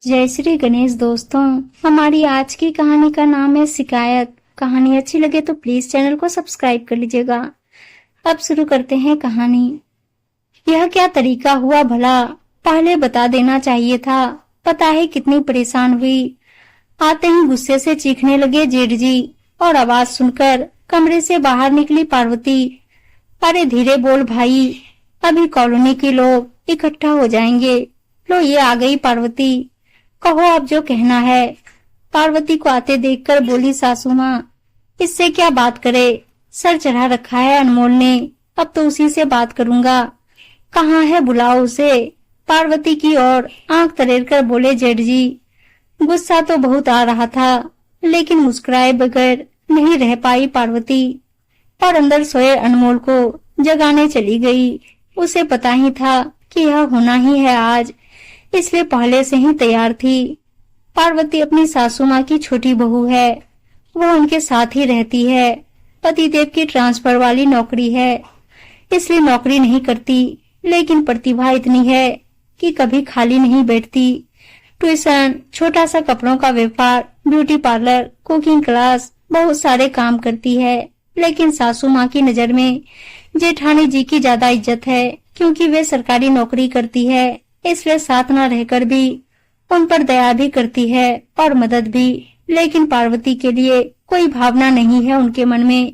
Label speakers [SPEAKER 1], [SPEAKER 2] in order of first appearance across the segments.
[SPEAKER 1] जय श्री गणेश दोस्तों। हमारी आज की कहानी का नाम है शिकायत। कहानी अच्छी लगे तो प्लीज चैनल को सब्सक्राइब कर लीजिएगा। अब शुरू करते हैं कहानी। यह क्या तरीका हुआ भला, पहले बता देना चाहिए था। पता है कितनी परेशान हुई। आते ही गुस्से से चीखने लगे जेठ जी और आवाज सुनकर कमरे से बाहर निकली पार्वती। अरे धीरे बोल भाई, अभी कॉलोनी के लोग इकट्ठा हो जाएंगे। लो ये आ गई पार्वती, कहो अब जो कहना है। पार्वती को आते देखकर बोली सासू माँ, इससे क्या बात करे, सर चढ़ा रखा है अनमोल ने, अब तो उसी से बात करूंगा। कहाँ है, बुलाओ उसे। पार्वती की ओर आंख तरेर कर बोले जेठ जी। गुस्सा तो बहुत आ रहा था, लेकिन मुस्कुराए बगैर नहीं रह पाई पार्वती और अंदर सोए अनमोल को जगाने चली गई। उसे पता ही था कि यह होना ही है आज, इसलिए पहले से ही तैयार थी। पार्वती अपनी सासू माँ की छोटी बहू है, वह उनके साथ ही रहती है। पतिदेव की ट्रांसफर वाली नौकरी है, इसलिए नौकरी नहीं करती, लेकिन प्रतिभा इतनी है कि कभी खाली नहीं बैठती। ट्यूशन, छोटा सा कपड़ों का व्यापार, ब्यूटी पार्लर, कुकिंग क्लास, बहुत सारे काम करती है। लेकिन सासू माँ की नजर में जेठानी जी की ज्यादा इज्जत है, क्योंकि वे सरकारी नौकरी करती है, इसलिए साथ न रहकर भी उन पर दया भी करती है और मदद भी। लेकिन पार्वती के लिए कोई भावना नहीं है उनके मन में।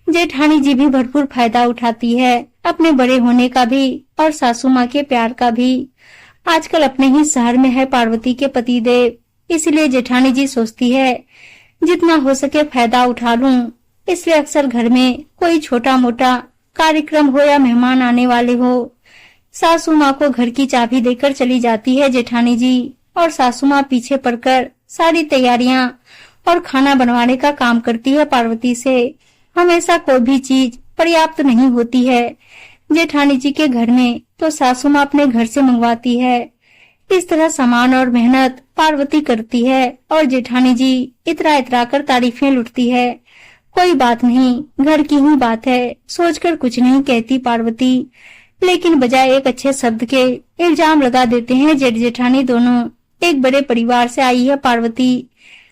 [SPEAKER 1] जेठानी जी भी भरपूर फायदा उठाती है, अपने बड़े होने का भी और सासू माँ के प्यार का भी। आजकल अपने ही शहर में है पार्वती के पतिदेव, इसलिए जेठानी जी सोचती है जितना हो सके फायदा उठा लूं। इसलिए अक्सर घर में कोई छोटा मोटा कार्यक्रम हो या मेहमान आने वाले हो, सासू माँ को घर की चाबी देकर चली जाती है जेठानी जी, और सासू माँ पीछे पड़कर सारी तैयारियां और खाना बनवाने का काम करती है पार्वती से। हमेशा कोई भी चीज पर्याप्त नहीं होती है जेठानी जी के घर में, तो सासू माँ अपने घर से मंगवाती है। इस तरह सामान और मेहनत पार्वती करती है और जेठानी जी इतरा इतरा कर तारीफें लुटती है। कोई बात नहीं, घर की ही बात है, सोचकर कुछ नहीं कहती पार्वती। लेकिन बजाय एक अच्छे शब्द के इल्जाम लगा देते हैं जेठ जेठानी दोनों। एक बड़े परिवार से आई है पार्वती,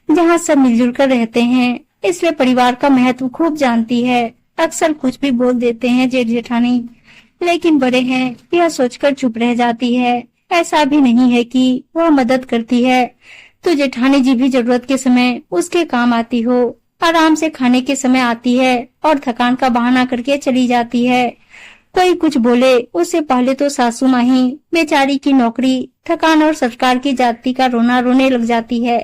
[SPEAKER 1] जहाँ सब मिलजुल कर रहते हैं, इसलिए परिवार का महत्व खूब जानती है। अक्सर कुछ भी बोल देते हैं जेठ जेठानी, लेकिन बड़े हैं यह सोचकर चुप रह जाती है। ऐसा भी नहीं है कि वह मदद करती है तो जेठानी जी भी जरूरत के समय उसके काम आती हो। आराम से खाने के समय आती है और थकान का बहाना करके चली जाती है। कोई कुछ बोले उससे पहले तो सासू माँ ही बेचारी की नौकरी, थकान और सरकार की जाति का रोना रोने लग जाती है।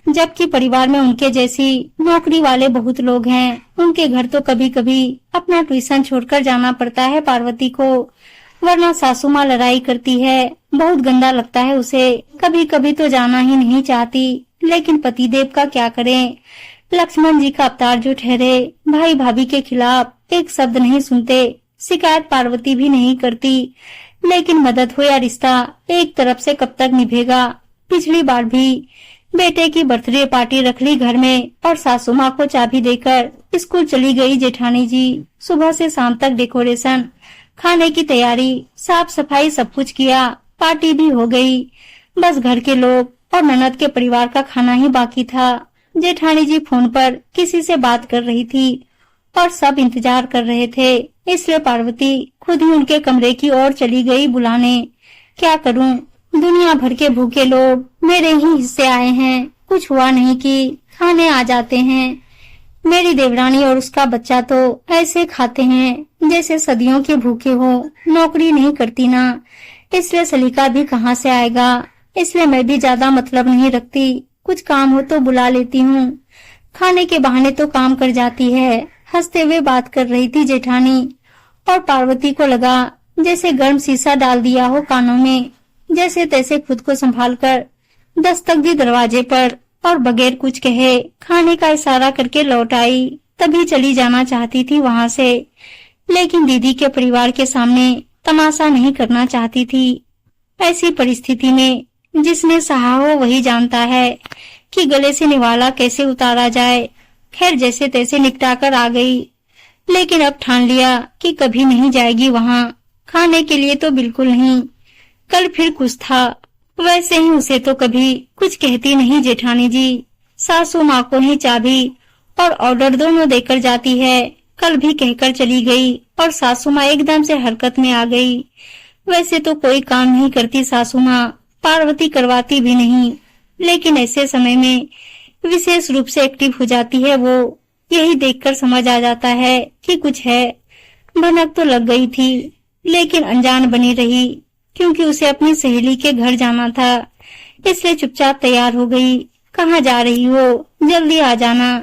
[SPEAKER 1] जबकि परिवार में उनके जैसी नौकरी वाले बहुत लोग हैं। उनके घर तो कभी कभी अपना ट्यूशन छोड़कर जाना पड़ता है पार्वती को, वरना सासू माँ लड़ाई करती है, बहुत गंदा लगता है उसे। कभी कभी तो जाना ही नहीं चाहती, लेकिन पतिदेव का क्या करें। लक्ष्मण जी का अवतार जो ठहरे, भाई भाभी के खिलाफ एक शब्द नहीं सुनते। शिकायत पार्वती भी नहीं करती, लेकिन मदद हो या रिश्ता एक तरफ से कब तक निभेगा। पिछली बार भी बेटे की बर्थडे पार्टी रख ली घर में और सासू माँ को चाबी देकर स्कूल चली गई जेठानी जी। सुबह से शाम तक डेकोरेशन, खाने की तैयारी, साफ सफाई सब कुछ किया, पार्टी भी हो गई। बस घर के लोग और ननद के परिवार का खाना ही बाकी था। जेठानी जी फोन पर किसी से बात कर रही थी और सब इंतजार कर रहे थे, इसलिए पार्वती खुद ही उनके कमरे की ओर चली गई बुलाने। क्या करूं, दुनिया भर के भूखे लोग मेरे ही हिस्से आए हैं, कुछ हुआ नहीं कि खाने आ जाते हैं। मेरी देवरानी और उसका बच्चा तो ऐसे खाते हैं जैसे सदियों के भूखे हो। नौकरी नहीं करती ना, इसलिए सलीका भी कहाँ से आएगा। इसलिए मैं भी ज्यादा मतलब नहीं रखती, कुछ काम हो तो बुला लेती हूँ। खाने के बहाने तो काम कर जाती है। हंसते हुए बात कर रही थी जेठानी और पार्वती को लगा जैसे गर्म शीशा डाल दिया हो कानों में। जैसे तैसे खुद को संभालकर दस्तक दी दरवाजे पर और बगैर कुछ कहे खाने का इशारा करके लौट आई। तभी चली जाना चाहती थी वहाँ से, लेकिन दीदी के परिवार के सामने तमाशा नहीं करना चाहती थी। ऐसी परिस्थिति में जिसने सहा हो वही जानता है कि गले से निवाला कैसे उतारा जाए। खैर जैसे तैसे निपटा कर आ गई, लेकिन अब ठान लिया कि कभी नहीं जाएगी वहाँ। खाने के लिए तो बिल्कुल नहीं। कल फिर कुछ था, वैसे ही उसे तो कभी कुछ कहती नहीं जेठानी जी। सासू माँ को ही चाबी और ऑर्डर दोनों देकर जाती है। कल भी कहकर चली गई और सासू माँ एकदम से हरकत में आ गई। वैसे तो कोई काम नहीं करती सासू माँ, पार्वती करवाती भी नहीं, लेकिन ऐसे समय में विशेष रूप से एक्टिव हो जाती है वो। यही देखकर समझ आ जाता है कि कुछ है। भनक तो लग गई थी, लेकिन अनजान बनी रही, क्योंकि उसे अपनी सहेली के घर जाना था, इसलिए चुपचाप तैयार हो गई। कहाँ जा रही हो? जल्दी आ जाना,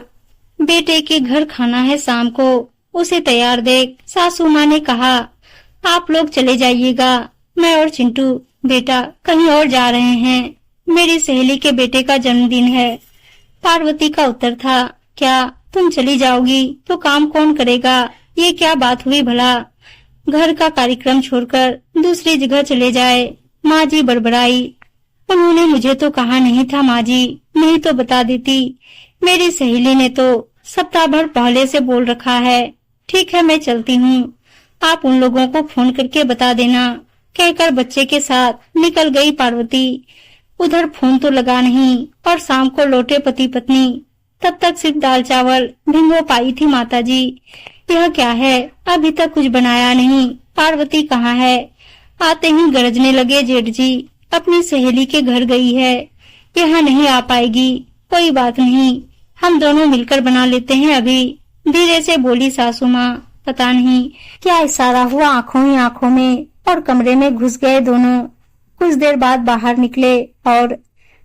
[SPEAKER 1] बेटे के घर खाना है शाम को। उसे तैयार देख सासू माँ ने कहा, आप लोग चले जाइएगा, मैं और चिंटू बेटा कहीं और जा रहे हैं। मेरी सहेली के बेटे का जन्मदिन है। पार्वती का उत्तर था, क्या तुम चली जाओगी तो काम कौन करेगा? ये क्या बात हुई भला? घर का कार्यक्रम छोड़कर दूसरी जगह चले जाए। माँ जी बड़बड़ाई, उन्होंने मुझे तो कहा नहीं था माँ जी, नहीं तो बता देती। मेरी सहेली ने तो सप्ताह भर पहले से बोल रखा है। ठीक है, मैं चलती हूँ, आप उन लोगों को फोन करके बता देना। कहकर बच्चे के साथ निकल गई पार्वती। उधर फोन तो लगा नहीं और शाम को लौटे पति पत्नी। तब तक सिर्फ दाल चावल भिगो पाई थी माताजी। यह क्या है, अभी तक कुछ बनाया नहीं। पार्वती कहाँ है? आते ही गरजने लगे, जेठ जी अपनी सहेली के घर गई है, यहाँ नहीं आ पाएगी। कोई बात नहीं, हम दोनों मिलकर बना लेते हैं अभी, धीरे से बोली सासू माँ। पता नहीं क्या इशारा हुआ आंखों ही आंखों में और कमरे में घुस गए दोनों। कुछ देर बाद बाहर निकले और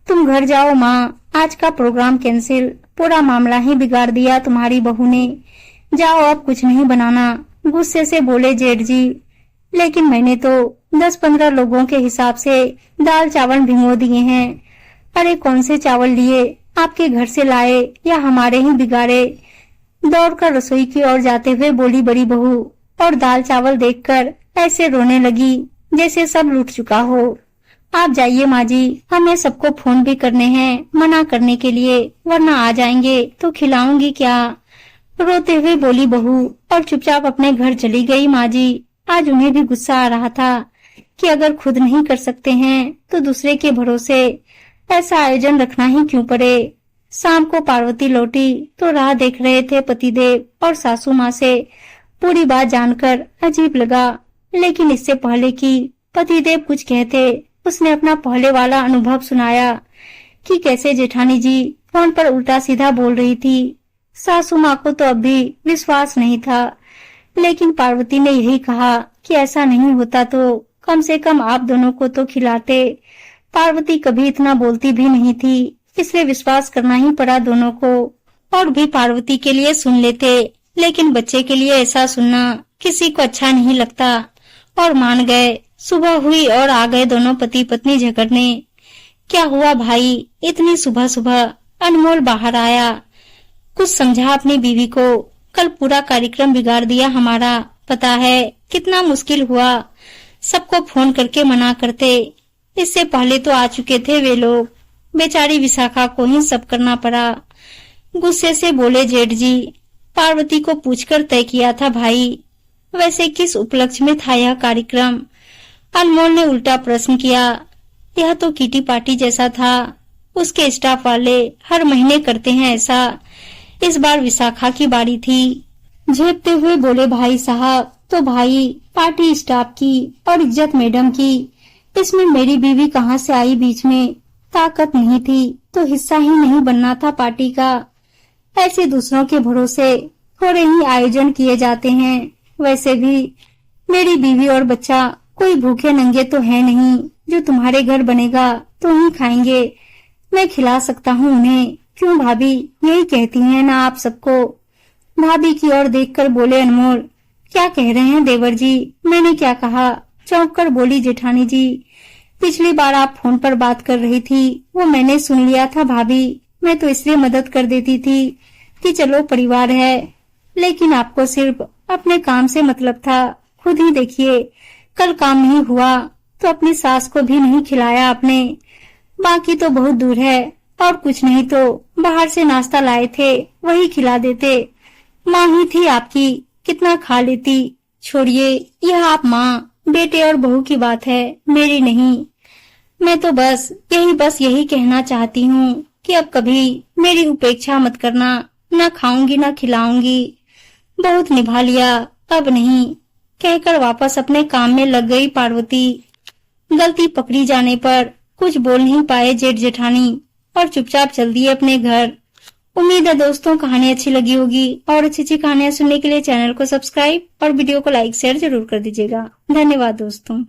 [SPEAKER 1] तुम घर जाओ माँ, आज का प्रोग्राम कैंसिल, पूरा मामला ही बिगाड़ दिया तुम्हारी बहू ने। जाओ, अब कुछ नहीं बनाना, गुस्से से बोले जेठ जी। लेकिन मैंने तो 10-15 लोगों के हिसाब से दाल चावल भिगो दिए हैं। अरे कौन से चावल लिए, आपके घर से लाए या हमारे ही बिगाड़े? दौड़कर रसोई की ओर जाते हुए बोली बड़ी बहू, और दाल चावल देखकर ऐसे रोने लगी जैसे सब लूट चुका हो। आप जाइए माँ जी, हमें सबको फोन भी करने हैं मना करने के लिए, वरना आ जाएंगे तो खिलाऊंगी क्या? रोते हुए बोली बहू और चुपचाप अपने घर चली गई माँ जी। आज उन्हें भी गुस्सा आ रहा था कि अगर खुद नहीं कर सकते हैं तो दूसरे के भरोसे ऐसा आयोजन रखना ही क्यों पड़े। शाम को पार्वती लौटी तो राह देख रहे थे पतिदेव और सासू माँ से। पूरी बात जानकर अजीब लगा, लेकिन इससे पहले कि पतिदेव कुछ कहते, उसने अपना पहले वाला अनुभव सुनाया कि कैसे जेठानी जी फोन पर उल्टा सीधा बोल रही थी। सासू माँ को तो अब भी विश्वास नहीं था, लेकिन पार्वती ने यही कहा कि ऐसा नहीं होता तो कम से कम आप दोनों को तो खिलाते। पार्वती कभी इतना बोलती भी नहीं थी, इसलिए विश्वास करना ही पड़ा दोनों को। और भी पार्वती के लिए सुन लेते, लेकिन बच्चे के लिए ऐसा सुनना किसी को अच्छा नहीं लगता, और मान गए। सुबह हुई और आ गए दोनों पति पत्नी झगड़ने। क्या हुआ भाई, इतनी सुबह सुबह? अनमोल बाहर आया, कुछ समझा अपनी बीवी को। कल पूरा कार्यक्रम बिगाड़ दिया हमारा, पता है कितना मुश्किल हुआ। सबको फोन करके मना करते, इससे पहले तो आ चुके थे वे लोग, बेचारी विशाखा को ही सब करना पड़ा। गुस्से से बोले जेठ जी। पार्वती को पूछकर तय किया था भाई, वैसे किस उपलक्ष्य में था यह कार्यक्रम? अनमोल ने उल्टा प्रश्न किया। यह तो किटी पार्टी जैसा था, उसके स्टाफ वाले हर महीने करते हैं ऐसा। इस बार विशाखा की बारी थी। झेपते हुए बोले भाई साहब, तो भाई पार्टी स्टाफ की और इज्जत मैडम की, इसमें मेरी बीवी कहाँ से आई बीच में? ताकत नहीं थी तो हिस्सा ही नहीं बनना था पार्टी का। ऐसे दूसरों के भरोसे थोड़े ही आयोजन किए जाते हैं। वैसे भी मेरी बीवी और बच्चा कोई भूखे नंगे तो है नहीं, जो तुम्हारे घर बनेगा तो ही खाएंगे। मैं खिला सकता हूँ उन्हें, क्यों भाभी, यही कहती हैं ना आप सबको? भाभी की ओर देखकर बोले अनमोल। क्या कह रहे हैं देवर जी, मैंने क्या कहा? चौंक कर बोली जेठानी जी। पिछली बार आप फोन पर बात कर रही थी, वो मैंने सुन लिया था भाभी। मैं तो इसलिए मदद कर देती थी कि चलो परिवार है, लेकिन आपको सिर्फ अपने काम से मतलब था। खुद ही देखिए, कल काम नहीं हुआ तो अपनी सास को भी नहीं खिलाया आपने। बाकी तो बहुत दूर है, और कुछ नहीं तो बाहर से नाश्ता लाए थे, वही खिला देते। माँ ही थी आपकी, कितना खा लेती। छोड़िए, यह आप माँ बेटे और बहू की बात है, मेरी नहीं। मैं तो बस यही कहना चाहती हूँ कि अब कभी मेरी उपेक्षा मत करना। ना खाऊंगी ना खिलाऊंगी, बहुत निभा लिया, अब नहीं, कहकर वापस अपने काम में लग गई पार्वती। गलती पकड़ी जाने पर कुछ बोल नहीं पाए जेठ जेठानी और चुपचाप चल दिए अपने घर। उम्मीद है दोस्तों कहानी अच्छी लगी होगी, और अच्छी कहानियां सुनने के लिए चैनल को सब्सक्राइब और वीडियो को लाइक शेयर जरूर कर दीजिएगा। धन्यवाद दोस्तों।